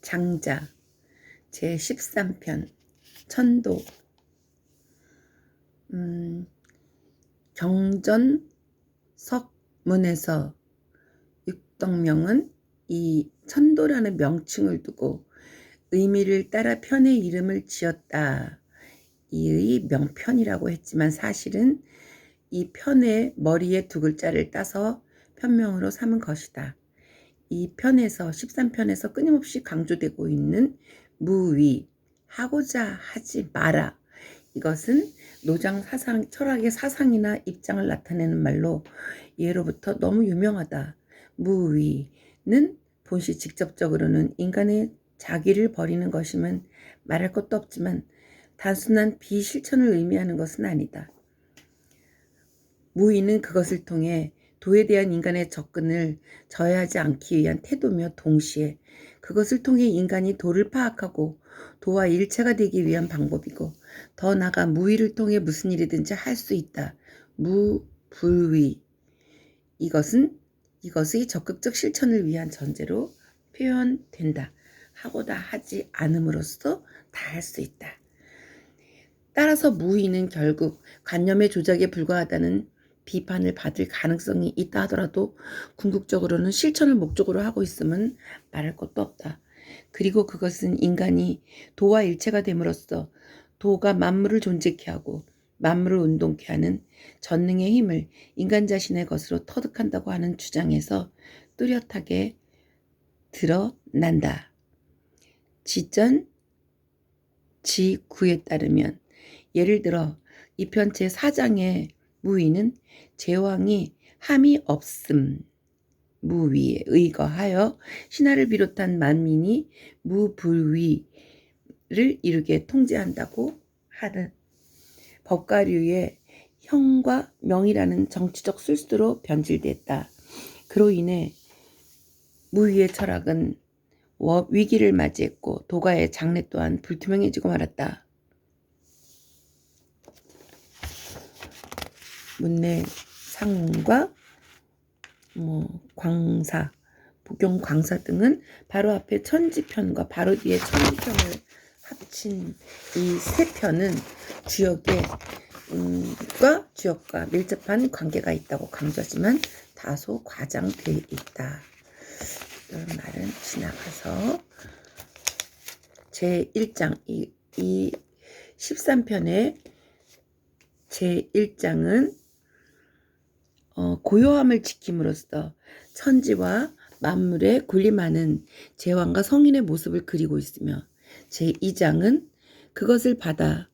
장자 제13편 천도. 경전석문에서 육덕명은 이 천도라는 명칭을 두고 의미를 따라 편의 이름을 지었다. 이의 명편이라고 했지만 사실은 이 편의 머리에 두 글자를 따서 편명으로 삼은 것이다. 이 편에서 13편에서 끊임없이 강조되고 있는 무위, 하고자 하지 마라. 이것은 노장 사상, 철학의 사상이나 입장을 나타내는 말로 예로부터 너무 유명하다. 무위는 본시 직접적으로는 인간의 자기를 버리는 것이면 말할 것도 없지만 단순한 비실천을 의미하는 것은 아니다. 무위는 그것을 통해 도에 대한 인간의 접근을 저해하지 않기 위한 태도며 동시에 그것을 통해 인간이 도를 파악하고 도와 일체가 되기 위한 방법이고 더 나아가 무위를 통해 무슨 일이든지 할 수 있다. 무불위. 이것의 적극적 실천을 위한 전제로 표현된다. 하고다 하지 않음으로써 다 할 수 있다. 따라서 무위는 결국 관념의 조작에 불과하다는 비판을 받을 가능성이 있다 하더라도 궁극적으로는 실천을 목적으로 하고 있음은 말할 것도 없다. 그리고 그것은 인간이 도와 일체가 됨으로써 도가 만물을 존재케 하고 만물을 운동케 하는 전능의 힘을 인간 자신의 것으로 터득한다고 하는 주장에서 뚜렷하게 드러난다. 지전 지9에 따르면 예를 들어 이 편 제4장의 무위는 제왕이 함이 없음 무위에 의거하여 신하를 비롯한 만민이 무불위를 이루게 통제한다고 하는 법가류의 형과 명이라는 정치적 술수로 변질됐다. 그로 인해 무위의 철학은 위기를 맞이했고 도가의 장래 또한 불투명해지고 말았다. 문내 상문과 광사, 복용 광사 등은 바로 앞에 천지편과 바로 뒤에 천지편을 합친 이 세 편은 주역과 밀접한 관계가 있다고 강조하지만 다소 과장돼 있다. 이런 말은 지나가서 제1장 이 13편의 제1장은 고요함을 지킴으로써 천지와 만물에 군림하는 제왕과 성인의 모습을 그리고 있으며 제2장은 그것을 받아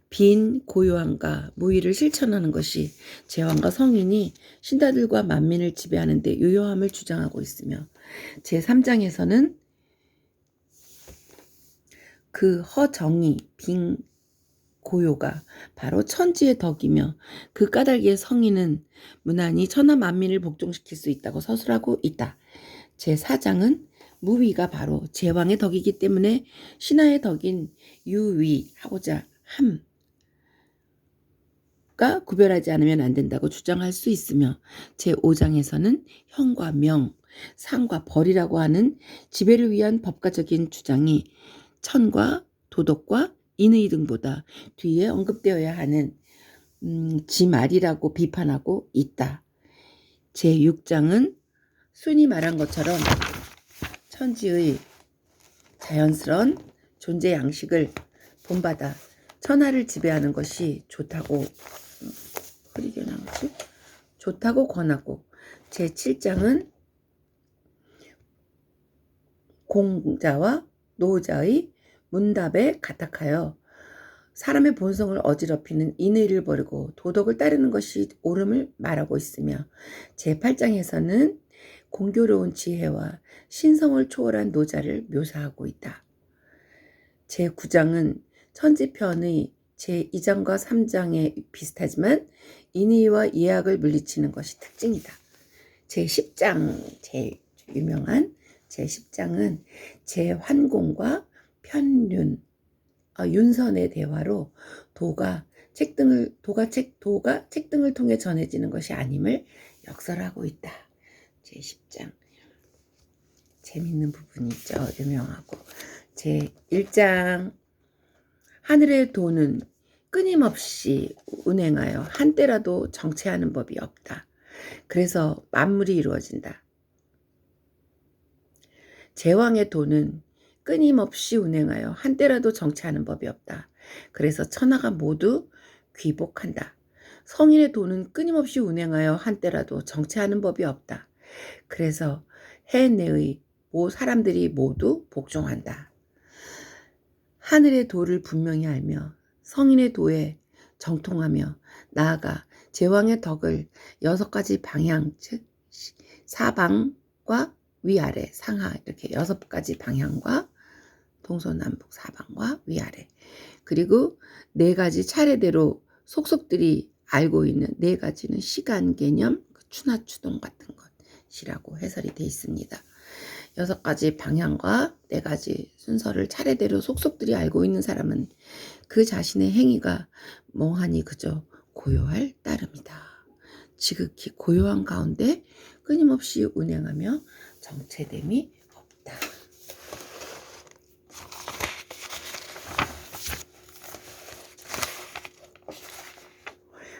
빈 고요함과 무위를 실천하는 것이 제왕과 성인이 신하들과 만민을 지배하는 데 유효함을 주장하고 있으며 제3장에서는 그 허정이 빈 고요가 바로 천지의 덕이며 그 까닭에 성인은 무난히 천하 만민을 복종시킬 수 있다고 서술하고 있다. 제4장은 무위가 바로 제왕의 덕이기 때문에 신하의 덕인 유위하고자 함과 구별하지 않으면 안 된다고 주장할 수 있으며 제5장에서는 형과 명, 상과 벌이라고 하는 지배를 위한 법가적인 주장이 천과 도덕과 인의 등보다 뒤에 언급되어야 하는 지말이라고 비판하고 있다. 제6장은 순이 말한 것처럼 천지의 자연스러운 존재 양식을 본받아 천하를 지배하는 것이 좋다고 권하고 제7장은 공자와 노자의 문답에 가탁하여 사람의 본성을 어지럽히는 인의를 버리고 도덕을 따르는 것이 옳음을 말하고 있으며 제8장에서는 공교로운 지혜와 신성을 초월한 노자를 묘사하고 있다. 제9장은 천지편의 제2장과 3장에 비슷하지만 인의와 예악을 물리치는 것이 특징이다. 제10장, 제일 유명한 제10장은 제환공과 편륜, 윤선의 대화로 도가 책 등을 통해 전해지는 것이 아님을 역설하고 있다. 제10장 재밌는 부분이 있죠. 유명하고 제 1장. 하늘의 도는 끊임없이 운행하여 한때라도 정체하는 법이 없다. 그래서 만물이 이루어진다. 제왕의 도는 끊임없이 운행하여 한때라도 정체하는 법이 없다. 그래서 천하가 모두 귀복한다. 성인의 도는 끊임없이 운행하여 한때라도 정체하는 법이 없다. 그래서 해내의 사람들이 모두 복종한다. 하늘의 도를 분명히 알며 성인의 도에 정통하며 나아가 제왕의 덕을 6가지 방향, 즉 사방과 위아래, 상하 이렇게 6가지 방향과 동서남북 사방과 위아래, 그리고 4가지 차례대로 속속들이 알고 있는 4가지는 시간 개념, 추나추동 같은 것이라고 해설이 되어 있습니다. 6가지 방향과 4가지 순서를 차례대로 속속들이 알고 있는 사람은 그 자신의 행위가 멍하니 그저 고요할 따름이다. 지극히 고요한 가운데 끊임없이 운행하며 정체됨이 없다.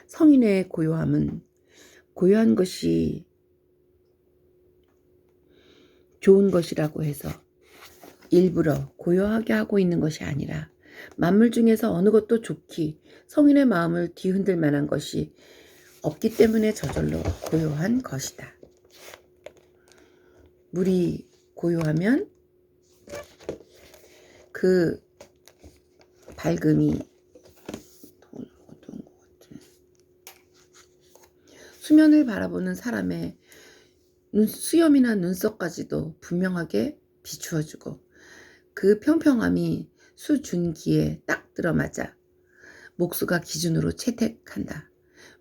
성인의 고요함은 고요한 것이 좋은 것이라고 해서 일부러 고요하게 하고 있는 것이 아니라 만물 중에서 어느 것도 좋기 성인의 마음을 뒤흔들 만한 것이 없기 때문에 저절로 고요한 것이다. 물이 고요하면 그 밝음이 수면을 바라보는 사람의 수염이나 눈썹까지도 분명하게 비추어주고 그 평평함이 수준기에 딱 들어맞아 목수가 기준으로 채택한다.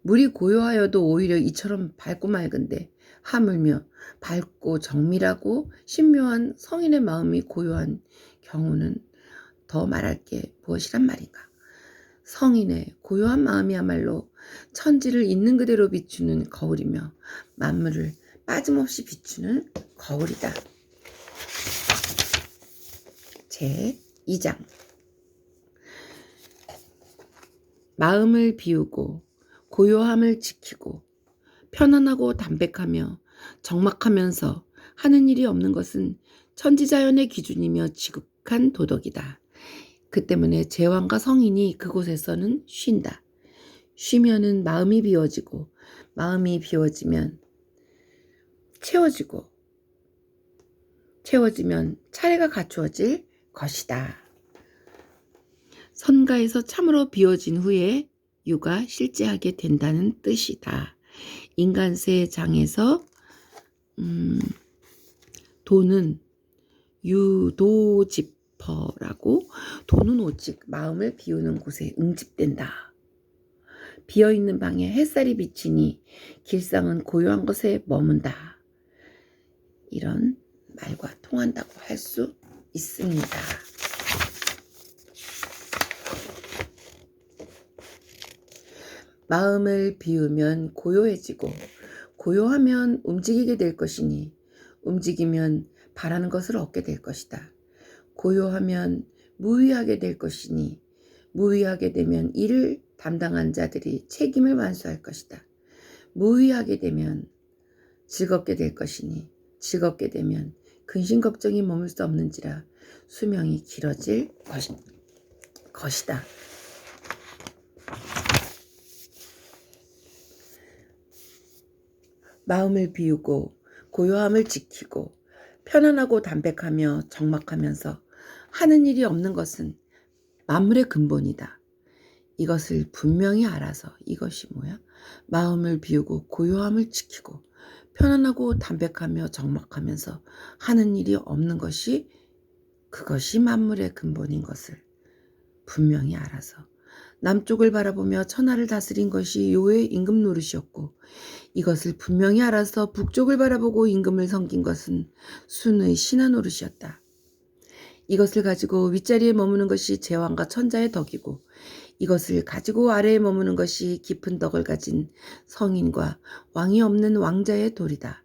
물이 고요하여도 오히려 이처럼 밝고 맑은데 하물며 밝고 정밀하고 신묘한 성인의 마음이 고요한 경우는 더 말할 게 무엇이란 말인가. 성인의 고요한 마음이야말로 천지를 있는 그대로 비추는 거울이며 만물을 빠짐없이 비추는 거울이다. 제 2장. 마음을 비우고 고요함을 지키고 편안하고 담백하며 적막하면서 하는 일이 없는 것은 천지자연의 기준이며 지극한 도덕이다. 그 때문에 제왕과 성인이 그곳에서는 쉰다. 쉬면은 마음이 비워지고 마음이 비워지면 채워지면 차례가 갖추어질 것이다. 선가에서 참으로 비워진 후에 유가 실제하게 된다는 뜻이다. 인간세 장에서 도는 유도집퍼라고, 도는 오직 마음을 비우는 곳에 응집된다. 비어있는 방에 햇살이 비치니 길상은 고요한 것에 머문다. 이런 말과 통한다고 할 수 있습니다. 마음을 비우면 고요해지고 고요하면 움직이게 될 것이니 움직이면 바라는 것을 얻게 될 것이다. 고요하면 무의하게 될 것이니 무의하게 되면 이를 담당한 자들이 책임을 완수할 것이다. 무의하게 되면 즐겁게 될 것이니 즐겁게 되면 근심 걱정이 머물 수 없는지라 수명이 길어질 것이다. 마음을 비우고 고요함을 지키고 편안하고 담백하며 적막하면서 하는 일이 없는 것은 만물의 근본이다. 이것을 분명히 알아서 이것이 뭐야? 마음을 비우고 고요함을 지키고 편안하고 담백하며 적막하면서 하는 일이 없는 것이 그것이 만물의 근본인 것을 분명히 알아서 남쪽을 바라보며 천하를 다스린 것이 요의 임금 노릇이었고 이것을 분명히 알아서 북쪽을 바라보고 임금을 섬긴 것은 순의 신하 노릇이었다. 이것을 가지고 윗자리에 머무는 것이 제왕과 천자의 덕이고 이것을 가지고 아래에 머무는 것이 깊은 덕을 가진 성인과 왕이 없는 왕자의 도리다.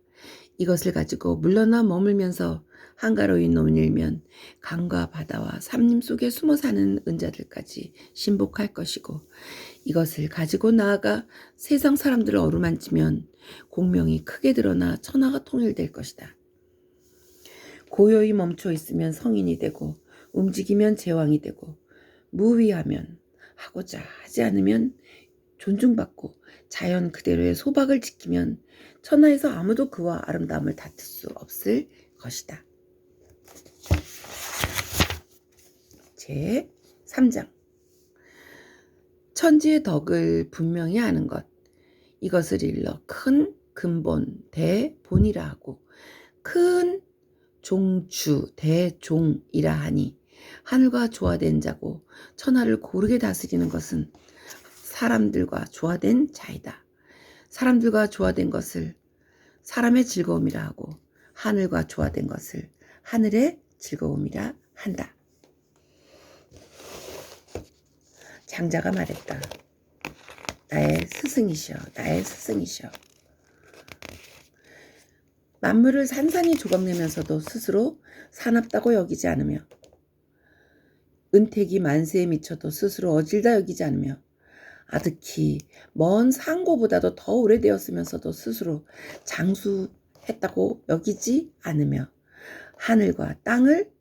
이것을 가지고 물러나 머물면서 한가로이 논일면 강과 바다와 삼림 속에 숨어 사는 은자들까지 신복할 것이고, 이것을 가지고 나아가 세상 사람들을 어루만지면 공명이 크게 드러나 천하가 통일될 것이다. 고요히 멈춰 있으면 성인이 되고, 움직이면 제왕이 되고, 무위하면, 하고자 하지 않으면 존중받고, 자연 그대로의 소박을 지키면 천하에서 아무도 그와 아름다움을 다툴 수 없을 것이다. 제 3장. 천지의 덕을 분명히 아는 것, 이것을 일러 큰 근본 대본이라 하고, 큰 종주 대종이라 하니, 하늘과 조화된 자고 천하를 고르게 다스리는 것은 사람들과 조화된 자이다. 사람들과 조화된 것을 사람의 즐거움이라 하고, 하늘과 조화된 것을 하늘의 즐거움이라 한다. 장자가 말했다. 나의 스승이시여, 나의 스승이시여. 만물을 산산이 조각내면서도 스스로 사납다고 여기지 않으며, 은택이 만세에 미쳐도 스스로 어질다 여기지 않으며, 아득히 먼 상고보다도 더 오래되었으면서도 스스로 장수했다고 여기지 않으며, 하늘과 땅을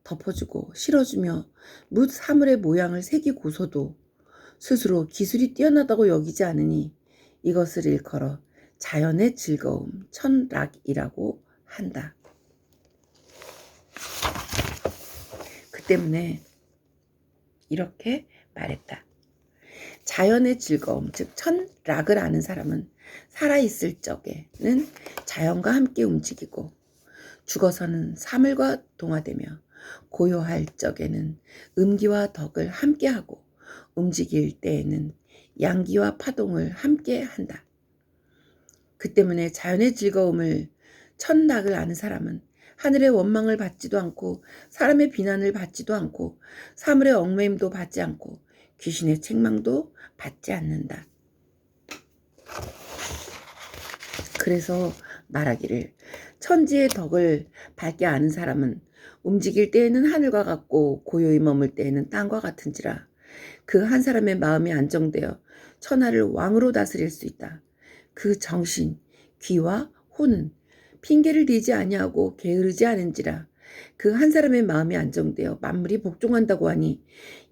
덮어주고 실어주며 뭇 사물의 모양을 새기고서도 스스로 기술이 뛰어나다고 여기지 않으니, 이것을 일컬어 자연의 즐거움, 천락이라고 한다. 그 때문에 이렇게 말했다. 자연의 즐거움, 즉 천락을 아는 사람은 살아있을 적에는 자연과 함께 움직이고, 죽어서는 사물과 동화되며, 고요할 적에는 음기와 덕을 함께하고, 움직일 때에는 양기와 파동을 함께한다. 그 때문에 자연의 즐거움을, 천락을 아는 사람은 하늘의 원망을 받지도 않고, 사람의 비난을 받지도 않고, 사물의 얽매임도 받지 않고, 귀신의 책망도 받지 않는다. 그래서 말하기를, 천지의 덕을 밝게 아는 사람은 움직일 때에는 하늘과 같고, 고요히 머물 때에는 땅과 같은지라. 그 한 사람의 마음이 안정되어 천하를 왕으로 다스릴 수 있다. 그 정신, 귀와 혼은 핑계를 대지 아니하고 게으르지 않은지라. 그 한 사람의 마음이 안정되어 만물이 복종한다고 하니,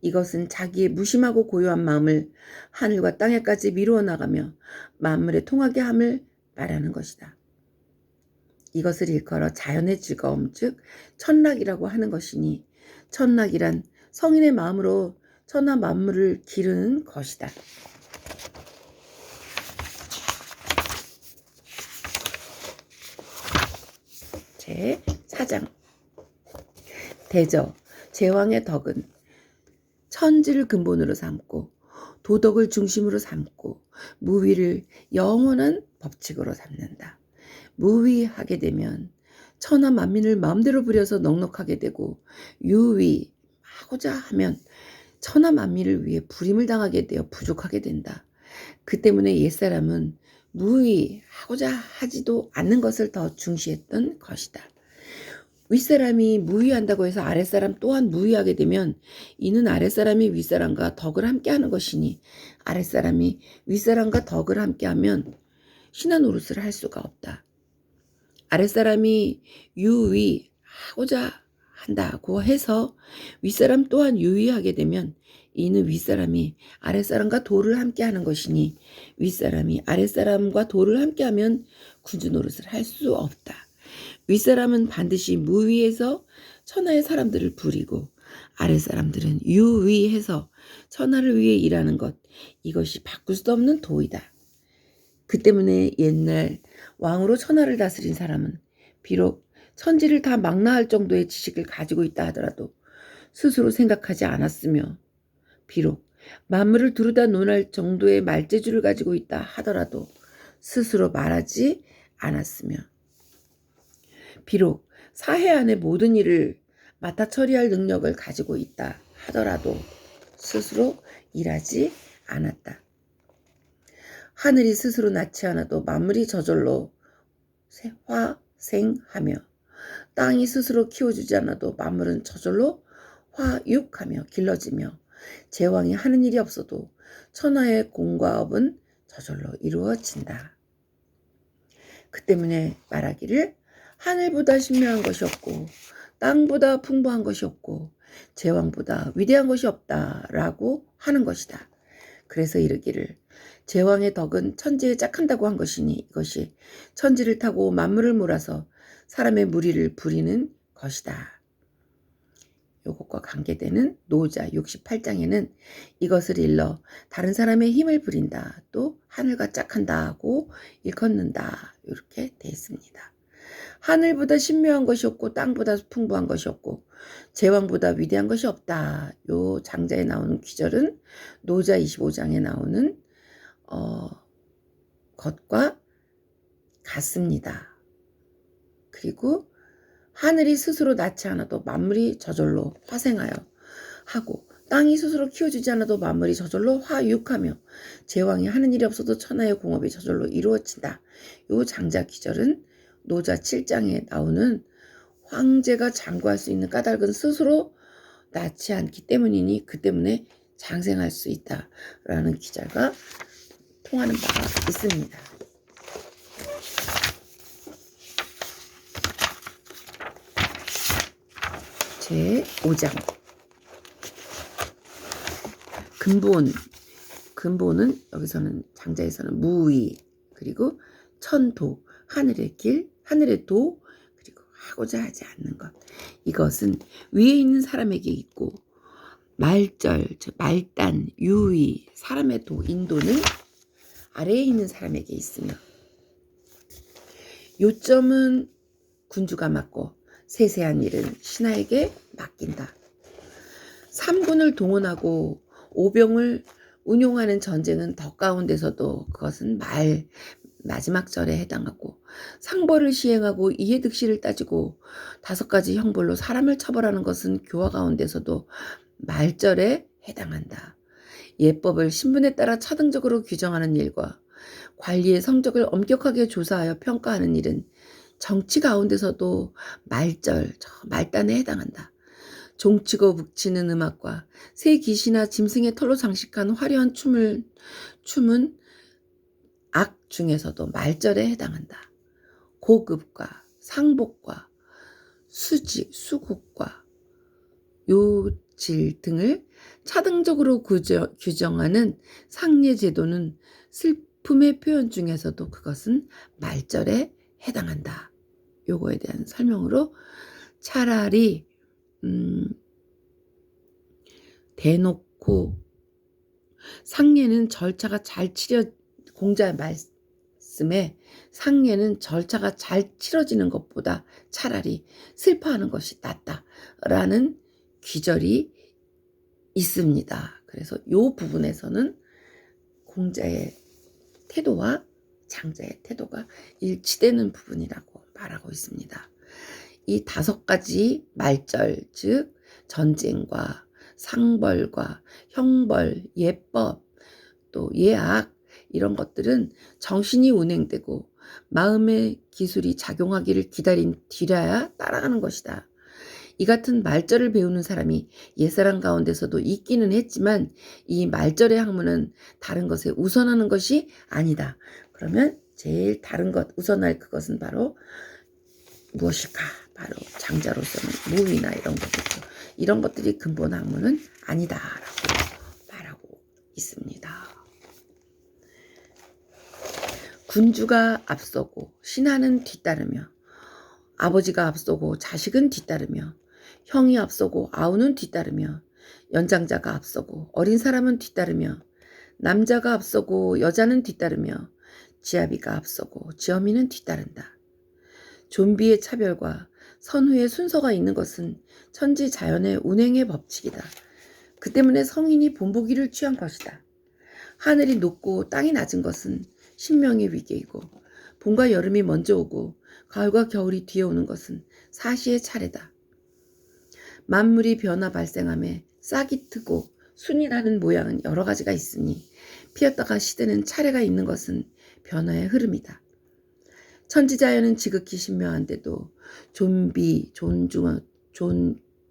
이것은 자기의 무심하고 고요한 마음을 하늘과 땅에까지 미루어 나가며 만물에 통하게 함을 말하는 것이다. 이것을 일컬어 자연의 즐거움, 즉 천락이라고 하는 것이니, 천락이란 성인의 마음으로 천하 만물을 기르는 것이다. 제 4장. 대저, 제왕의 덕은 천지를 근본으로 삼고, 도덕을 중심으로 삼고, 무위를 영원한 법칙으로 삼는다. 무위하게 되면 천하 만민을 마음대로 부려서 넉넉하게 되고, 유위하고자 하면 천하 만민을 위해 불임을 당하게 되어 부족하게 된다. 그 때문에 옛사람은 무위하고자 하지도 않는 것을 더 중시했던 것이다. 윗사람이 무위한다고 해서 아랫사람 또한 무위하게 되면, 이는 아랫사람이 윗사람과 덕을 함께하는 것이니, 아랫사람이 윗사람과 덕을 함께하면 신한 노릇을 할 수가 없다. 아랫사람이 유위하고자 한다고 해서 윗사람 또한 유위하게 되면, 이는 윗사람이 아랫사람과 도를 함께하는 것이니, 윗사람이 아랫사람과 도를 함께하면 군주 노릇을 할 수 없다. 윗사람은 반드시 무위해서 천하의 사람들을 부리고, 아랫사람들은 유위해서 천하를 위해 일하는 것, 이것이 바꿀 수 없는 도이다. 그 때문에 옛날 왕으로 천하를 다스린 사람은 비록 천지를 다 망라할 정도의 지식을 가지고 있다 하더라도 스스로 생각하지 않았으며, 비록 만물을 두루다 논할 정도의 말재주를 가지고 있다 하더라도 스스로 말하지 않았으며, 비록 사해 안의 모든 일을 맡아 처리할 능력을 가지고 있다 하더라도 스스로 일하지 않았다. 하늘이 스스로 낳지 않아도 만물이 저절로 화생하며, 땅이 스스로 키워주지 않아도 만물은 저절로 화육하며 길러지며 제왕이 하는 일이 없어도 천하의 공과업은 저절로 이루어진다. 그 때문에 말하기를 하늘보다 신명한 것이 없고 땅보다 풍부한 것이 없고 제왕보다 위대한 것이 없다라고 하는 것이다. 그래서 이르기를 제왕의 덕은 천지에 짝한다고 한 것이니 이것이 천지를 타고 만물을 몰아서 사람의 무리를 부리는 것이다. 요것과 관계되는 노자 68장에는 이것을 일러 다른 사람의 힘을 부린다. 또 하늘과 짝한다고 일컫는다. 이렇게 되어 있습니다. 하늘보다 신묘한 것이 없고 땅보다 풍부한 것이 없고 제왕보다 위대한 것이 없다. 요 장자에 나오는 귀절은 노자 25장에 나오는 것과 같습니다. 그리고 하늘이 스스로 낳지 않아도 만물이 저절로 화생하여 하고 땅이 스스로 키워주지 않아도 만물이 저절로 화육하며 제왕이 하는 일이 없어도 천하의 공업이 저절로 이루어진다. 요 장자 기절은 노자 7장에 나오는 황제가 장구할 수 있는 까닭은 스스로 낳지 않기 때문이니 그 때문에 장생할 수 있다라는 기절과 통하는 바가 있습니다. 제5장 근본은 여기서는 장자에서는 무의 그리고 천도 하늘의 길 하늘의 도 그리고 하고자 하지 않는 것 이것은 위에 있는 사람에게 있고 말절 즉 말단 유의 사람의 도 인도는 아래에 있는 사람에게 있으며 요점은 군주가 맡고 세세한 일은 신하에게 맡긴다. 3군을 동원하고 5병을 운용하는 전쟁은 덕 가운데서도 그것은 마지막 절에 해당하고 상벌을 시행하고 이해득실을 따지고 5가지 형벌로 사람을 처벌하는 것은 교화 가운데서도 말절에 해당한다. 예법을 신분에 따라 차등적으로 규정하는 일과 관리의 성적을 엄격하게 조사하여 평가하는 일은 정치 가운데서도 말단에 해당한다. 종치고 북치는 음악과 새 기시나 짐승의 털로 장식한 화려한 춤은 악 중에서도 말절에 해당한다. 고급과 상복과 수직, 수국과 요질 등을 차등적으로 규정하는 상례 제도는 슬픔의 표현 중에서도 그것은 말절에 해당한다. 요거에 대한 설명으로 차라리 대놓고 상례는 절차가 잘 공자 말씀에 상례는 절차가 잘 치러지는 것보다 차라리 슬퍼하는 것이 낫다라는 귀절이 있습니다. 그래서 요 부분에서는 공자의 태도와 장자의 태도가 일치되는 부분이라고 말하고 있습니다. 이 5가지 말절 즉 전쟁과 상벌과 형벌, 예법, 또 예악 이런 것들은 정신이 운행되고 마음의 기술이 작용하기를 기다린 뒤라야 따라가는 것이다. 이 같은 말절을 배우는 사람이 옛사람 가운데서도 있기는 했지만 이 말절의 학문은 다른 것에 우선하는 것이 아니다. 그러면 제일 다른 것, 우선할 그것은 바로 무엇일까? 바로 장자로서는 무의나 이런 것들이 근본 학문은 아니다라고 말하고 있습니다. 군주가 앞서고 신하는 뒤따르며 아버지가 앞서고 자식은 뒤따르며 형이 앞서고 아우는 뒤따르며 연장자가 앞서고 어린 사람은 뒤따르며 남자가 앞서고 여자는 뒤따르며 지아비가 앞서고 지어미는 뒤따른다. 존비의 차별과 선후의 순서가 있는 것은 천지 자연의 운행의 법칙이다. 그 때문에 성인이 본보기를 취한 것이다. 하늘이 높고 땅이 낮은 것은 신명의 위계이고 봄과 여름이 먼저 오고 가을과 겨울이 뒤에 오는 것은 사시의 차례다. 만물이 변화 발생함에 싹이 트고 순이 나는 모양은 여러 가지가 있으니 피었다가 시드는 차례가 있는 것은 변화의 흐름이다. 천지자연은 지극히 신묘한데도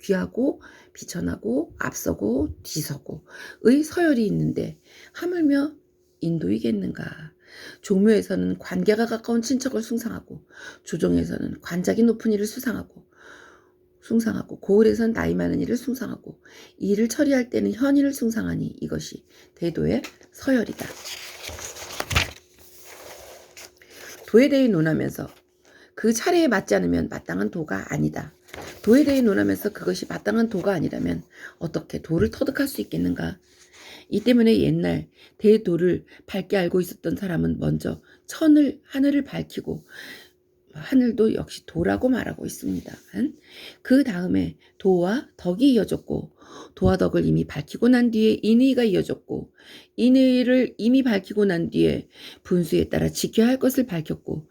귀하고 비천하고 앞서고 뒤서고의 서열이 있는데 하물며 인도이겠는가. 종묘에서는 관계가 가까운 친척을 숭상하고 조정에서는 관작이 높은 이를 숭상하고 고을에선 나이 많은 이를 숭상하고 이 일을 처리할 때는 현인을 숭상하니 이것이 대도의 서열이다. 도에 대해 논하면서 그 차례에 맞지 않으면 마땅한 도가 아니다. 도에 대해 논하면서 그것이 마땅한 도가 아니라면 어떻게 도를 터득할 수 있겠는가? 이 때문에 옛날 대도를 밝게 알고 있었던 사람은 먼저 하늘을 밝히고 하늘도 역시 도라고 말하고 있습니다. 그 다음에 도와 덕이 이어졌고 도와 덕을 이미 밝히고 난 뒤에 인의가 이어졌고 인의를 이미 밝히고 난 뒤에 분수에 따라 지켜야 할 것을 밝혔고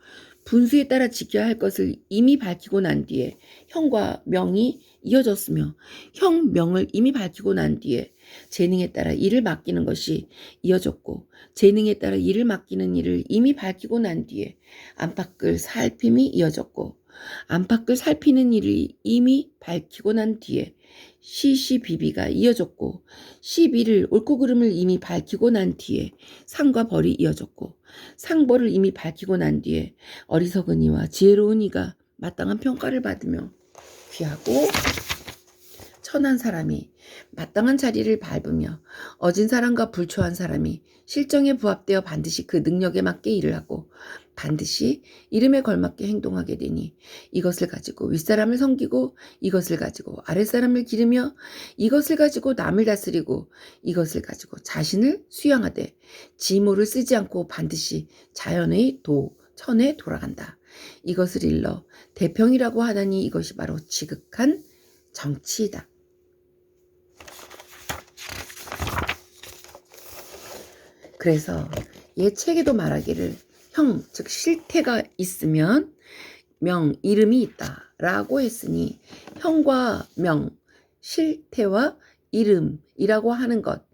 분수에 따라 지켜야 할 것을 이미 밝히고 난 뒤에 형과 명이 이어졌으며 형, 명을 이미 밝히고 난 뒤에 재능에 따라 일을 맡기는 것이 이어졌고 재능에 따라 일을 맡기는 일을 이미 밝히고 난 뒤에 안팎을 살핌이 이어졌고 안팎을 살피는 일을 이미 밝히고 난 뒤에 시시비비가 이어졌고 시비를 옳고 그름을 이미 밝히고 난 뒤에 상과 벌이 이어졌고 상벌을 이미 밝히고 난 뒤에 어리석은 이와 지혜로운 이가 마땅한 평가를 받으며 귀하고 천한 사람이 마땅한 자리를 밟으며 어진 사람과 불초한 사람이 실정에 부합되어 반드시 그 능력에 맞게 일을 하고 반드시 이름에 걸맞게 행동하게 되니 이것을 가지고 윗사람을 섬기고 이것을 가지고 아랫사람을 기르며 이것을 가지고 남을 다스리고 이것을 가지고 자신을 수양하되 지모를 쓰지 않고 반드시 자연의 천에 돌아간다. 이것을 일러 대평이라고 하다니 이것이 바로 지극한 정치이다. 그래서 옛 책에도 말하기를 형, 즉 실태가 있으면 명, 이름이 있다 라고 했으니 형과 명, 실태와 이름이라고 하는 것,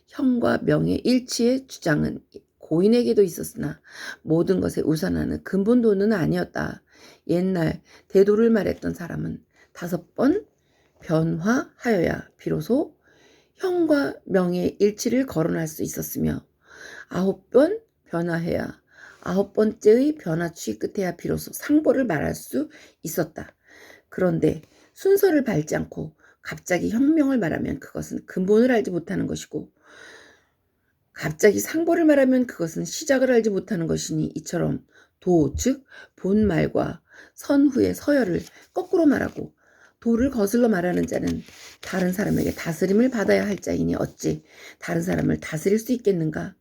형과 명의 일치의 주장은 고인에게도 있었으나 모든 것에 우선하는 근본도는 아니었다. 옛날 대도를 말했던 사람은 5번 변화하여야 비로소 형과 명의 일치를 거론할 수 있었으며 9번 변화해야 9번째의 변화추이 끝에야 비로소 상보를 말할 수 있었다. 그런데 순서를 밟지 않고 갑자기 혁명을 말하면 그것은 근본을 알지 못하는 것이고 갑자기 상보를 말하면 그것은 시작을 알지 못하는 것이니 이처럼 도, 즉 본말과 선후의 서열을 거꾸로 말하고 도를 거슬러 말하는 자는 다른 사람에게 다스림을 받아야 할 자이니 어찌 다른 사람을 다스릴 수 있겠는가?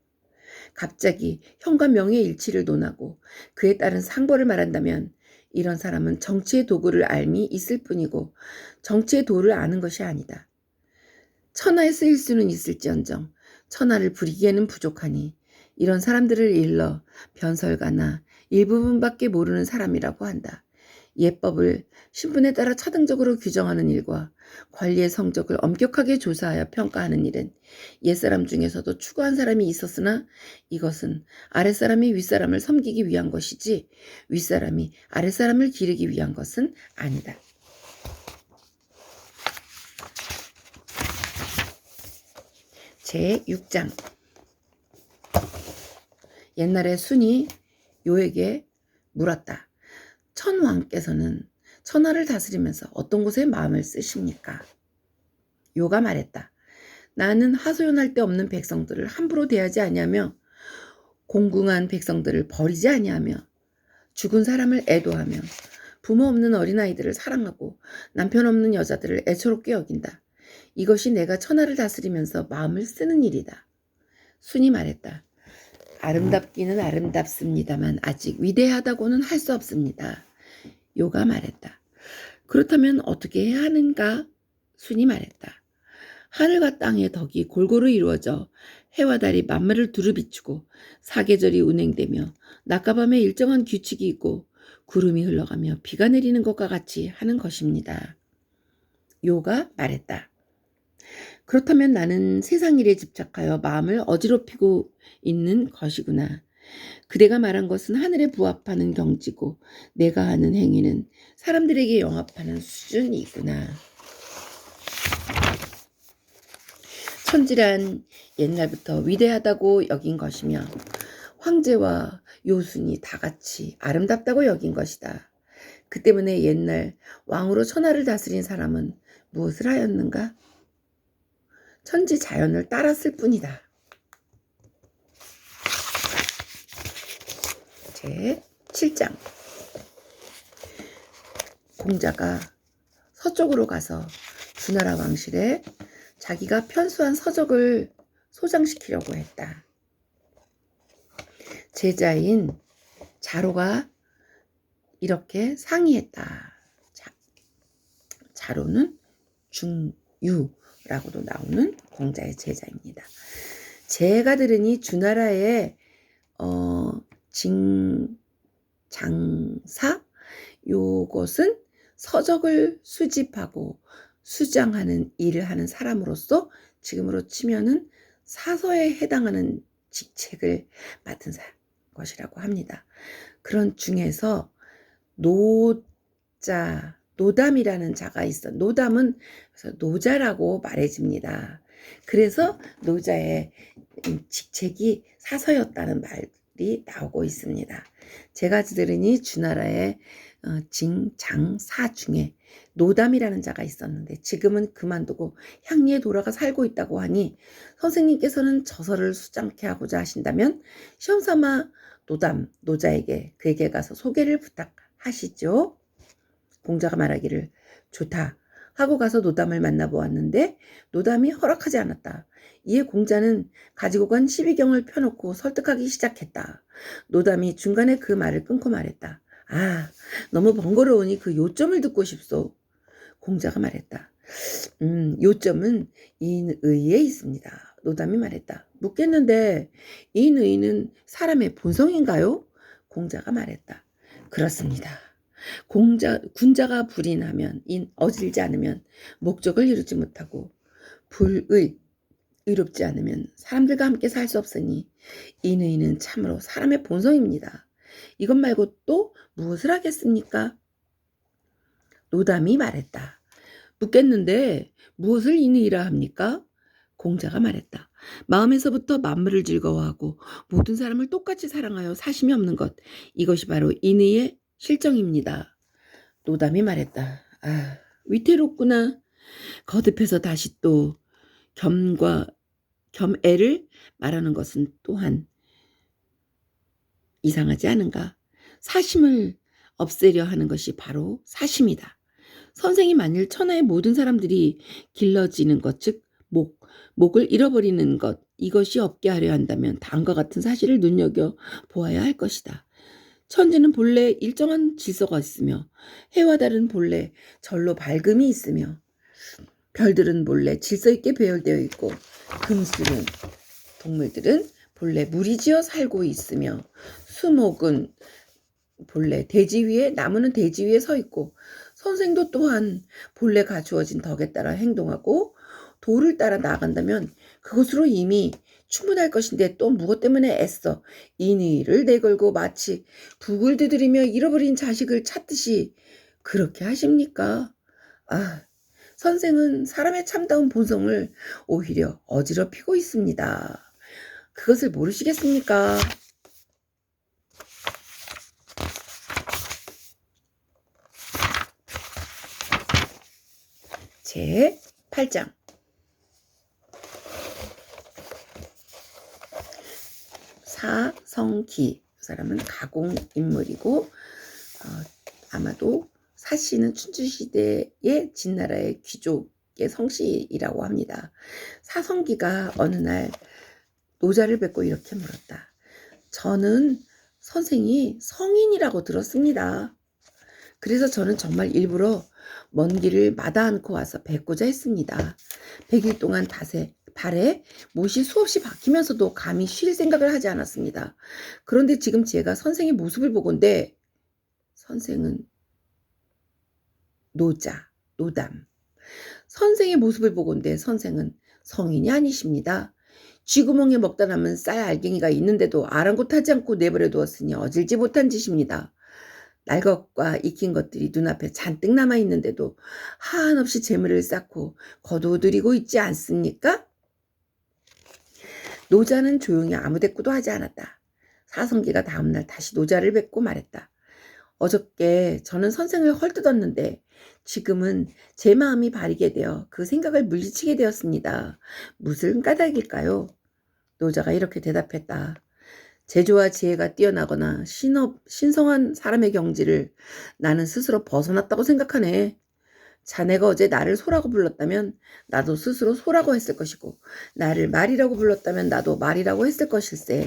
갑자기 형과 명의 일치를 논하고 그에 따른 상보를 말한다면 이런 사람은 정치의 도구를 알미 있을 뿐이고 정치의 도를 아는 것이 아니다. 천하에 쓰일 수는 있을지언정 천하를 부리기에는 부족하니 이런 사람들을 일러 변설가나 일부분밖에 모르는 사람이라고 한다. 예법을 신분에 따라 차등적으로 규정하는 일과 관리의 성적을 엄격하게 조사하여 평가하는 일은 옛사람 중에서도 추구한 사람이 있었으나 이것은 아랫사람이 윗사람을 섬기기 위한 것이지 윗사람이 아랫사람을 기르기 위한 것은 아니다. 제6장 옛날에 순이 요에게 물었다. 천왕께서는 천하를 다스리면서 어떤 곳에 마음을 쓰십니까? 요가 말했다. 나는 하소연할 데 없는 백성들을 함부로 대하지 아니하며 공궁한 백성들을 버리지 아니하며 죽은 사람을 애도하며 부모 없는 어린아이들을 사랑하고 남편 없는 여자들을 애처롭게 여긴다. 이것이 내가 천하를 다스리면서 마음을 쓰는 일이다. 순이 말했다. 아름답기는 아름답습니다만 아직 위대하다고는 할 수 없습니다. 요가 말했다. 그렇다면 어떻게 해야 하는가? 순이 말했다. 하늘과 땅의 덕이 골고루 이루어져 해와 달이 만물을 두루 비추고 사계절이 운행되며 낮과 밤에 일정한 규칙이 있고 구름이 흘러가며 비가 내리는 것과 같이 하는 것입니다. 요가 말했다. 그렇다면 나는 세상 일에 집착하여 마음을 어지럽히고 있는 것이구나. 그대가 말한 것은 하늘에 부합하는 경지고 내가 하는 행위는 사람들에게 영합하는 수준이구나. 천지란 옛날부터 위대하다고 여긴 것이며 황제와 요순이 다 같이 아름답다고 여긴 것이다. 그 때문에 옛날 왕으로 천하를 다스린 사람은 무엇을 하였는가? 천지 자연을 따랐을 뿐이다. 제 7장. 공자가 서쪽으로 가서 주나라 왕실에 자기가 편수한 서적을 소장시키려고 했다. 제자인 자로가 이렇게 상의했다. 자로는 중유라고도 나오는 공자의 제자입니다. 제가 들으니 주나라의 장사 요것은 서적을 수집하고 수장하는 일을 하는 사람으로서 지금으로 치면은 사서에 해당하는 직책을 맡은 것이라고 합니다. 그런 중에서 노담이라는 자가 있어. 노담은 노자라고 말해집니다. 그래서 노자의 직책이 사서였다는 말이 나오고 있습니다. 제가 들으니 주나라의 장사 중에 노담이라는 자가 있었는데 지금은 그만두고 향리에 돌아가 살고 있다고 하니 선생님께서는 저서를 수장케 하고자 하신다면 시험삼아 노자에게 그에게 가서 소개를 부탁하시죠. 공자가 말하기를 좋다 하고 가서 노담을 만나보았는데 노담이 허락하지 않았다. 이에 공자는 가지고 간 시비경을 펴놓고 설득하기 시작했다. 노담이 중간에 그 말을 끊고 말했다. 아, 너무 번거로우니 그 요점을 듣고 싶소. 공자가 말했다. 요점은 인의에 있습니다. 노담이 말했다. 묻겠는데 인의는 사람의 본성인가요? 공자가 말했다. 그렇습니다. 군자가 불이 나면 어질지 않으면 목적을 이루지 못하고 의롭지 않으면 사람들과 함께 살 수 없으니 인의는 참으로 사람의 본성입니다. 이것 말고 또 무엇을 하겠습니까? 노담이 말했다. 묻겠는데 무엇을 인의라 합니까? 공자가 말했다. 마음에서부터 만물을 즐거워하고 모든 사람을 똑같이 사랑하여 사심이 없는 것, 이것이 바로 인의의 실정입니다. 노담이 말했다. 아, 위태롭구나. 거듭해서 다시 또 겸애를 말하는 것은 또한 이상하지 않은가? 사심을 없애려 하는 것이 바로 사심이다. 선생이 만일 천하의 모든 사람들이 길러지는 것, 즉 목을 잃어버리는 것, 이것이 없게 하려 한다면 다음과 같은 사실을 눈여겨 보아야 할 것이다. 천지는 본래 일정한 질서가 있으며 해와 달은 본래 절로 밝음이 있으며 별들은 본래 질서 있게 배열되어 있고 금수는 동물들은 본래 무리지어 살고 있으며 수목은 본래 대지 위에 나무는 대지 위에 서 있고 선생도 또한 본래 갖추어진 덕에 따라 행동하고 도를 따라 나아간다면 그것으로 이미 충분할 것인데 또 무엇 때문에 애써 인의를 내걸고 마치 북을 두드리며 잃어버린 자식을 찾듯이 그렇게 하십니까? 아, 선생은 사람의 참다운 본성을 오히려 어지럽히고 있습니다. 그것을 모르시겠습니까? 제 8장. 사성기. 그 사람은 가공 인물이고 아마도 사씨는 춘추시대의 진나라의 귀족의 성씨이라고 합니다. 사성기가 어느 날 노자를 뵙고 이렇게 물었다. 저는 선생이 성인이라고 들었습니다. 그래서 저는 정말 일부러 먼 길을 마다 않고 와서 뵙고자 했습니다. 100일 동안 발에 못이 수없이 박히면서도 감히 쉴 생각을 하지 않았습니다. 그런데 지금 제가 선생의 모습을 보건대 선생은 노담. 선생의 모습을 보건대 선생은 성인이 아니십니다. 쥐구멍에 먹다 남은 쌀 알갱이가 있는데도 아랑곳하지 않고 내버려 두었으니 어질지 못한 짓입니다. 날 것과 익힌 것들이 눈앞에 잔뜩 남아 있는데도 한없이 재물을 쌓고 거두들이고 있지 않습니까? 노자는 조용히 아무 대꾸도 하지 않았다. 사성기가 다음날 다시 노자를 뵙고 말했다. 어저께 저는 선생을 헐뜯었는데 지금은 제 마음이 바리게 되어 그 생각을 물리치게 되었습니다. 무슨 까닭일까요? 노자가 이렇게 대답했다. 재주와 지혜가 뛰어나거나 신성한 사람의 경지를 나는 스스로 벗어났다고 생각하네. 자네가 어제 나를 소라고 불렀다면 나도 스스로 소라고 했을 것이고, 나를 말이라고 불렀다면 나도 말이라고 했을 것일세.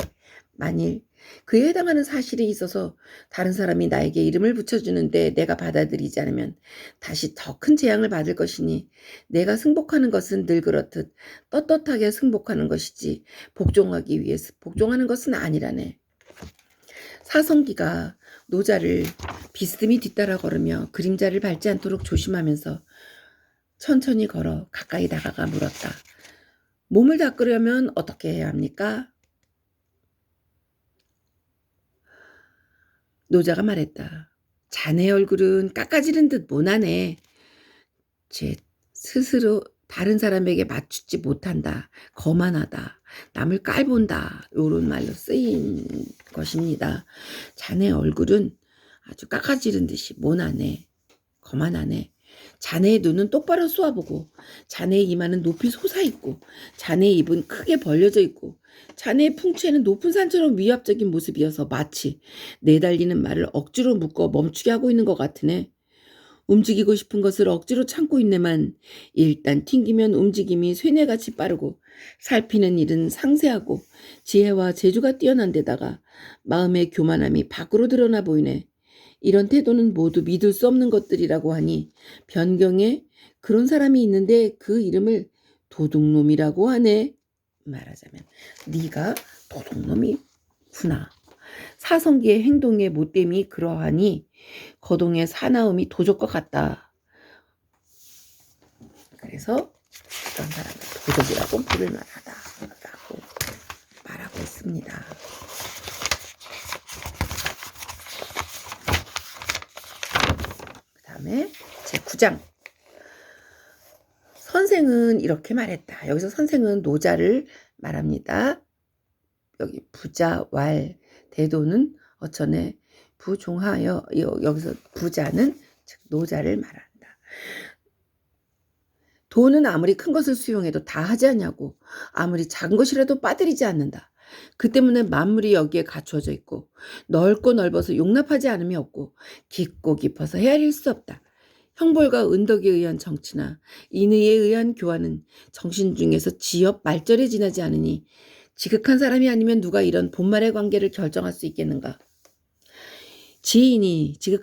만일 그에 해당하는 사실이 있어서 다른 사람이 나에게 이름을 붙여주는데 내가 받아들이지 않으면 다시 더 큰 재앙을 받을 것이니, 내가 승복하는 것은 늘 그렇듯 떳떳하게 승복하는 것이지 복종하기 위해서 복종하는 것은 아니라네. 사성기가 노자를 비스듬히 뒤따라 걸으며 그림자를 밟지 않도록 조심하면서 천천히 걸어 가까이 다가가 물었다. 몸을 닦으려면 어떻게 해야 합니까? 노자가 말했다. 자네 얼굴은 깎아지른 듯 모나네. 제 스스로 다른 사람에게 맞추지 못한다. 거만하다. 남을 깔본다. 요런 말로 쓰인 것입니다. 자네 얼굴은 아주 깎아지른 듯이 모나네. 거만하네. 자네의 눈은 똑바로 쏘아보고, 자네의 이마는 높이 솟아있고, 자네의 입은 크게 벌려져 있고, 자네의 풍채는 높은 산처럼 위압적인 모습이어서 마치 내달리는 말을 억지로 묶어 멈추게 하고 있는 것 같으네. 움직이고 싶은 것을 억지로 참고 있네만 일단 튕기면 움직임이 쇠뇌같이 빠르고 살피는 일은 상세하고 지혜와 재주가 뛰어난 데다가 마음의 교만함이 밖으로 드러나 보이네. 이런 태도는 모두 믿을 수 없는 것들이라고 하니 변경에 그런 사람이 있는데 그 이름을 도둑놈이라고 하네. 말하자면 네가 도둑놈이구나. 사성기의 행동의 못됨이 그러하니 거동의 사나움이 도적과 같다. 그래서 어떤 사람은 도적이라고 부를 만하다라고 말하고 있습니다. 그 다음에 제9장. 선생은 이렇게 말했다. 여기서 선생은 노자를 말합니다. 여기 부자, 왈, 대도는 어천에 부종하여, 여기서 부자는 즉 노자를 말한다. 도는 아무리 큰 것을 수용해도 다 하지 않냐고, 아무리 작은 것이라도 빠뜨리지 않는다. 그 때문에 만물이 여기에 갖추어져 있고 넓고 넓어서 용납하지 않음이 없고 깊고 깊어서 헤아릴 수 없다. 형벌과 은덕에 의한 정치나 인의에 의한 교화는 정신 중에서 지엽 말절에 지나지 않으니 지극한 사람이 아니면 누가 이런 본말의 관계를 결정할 수 있겠는가? 지인이 지극한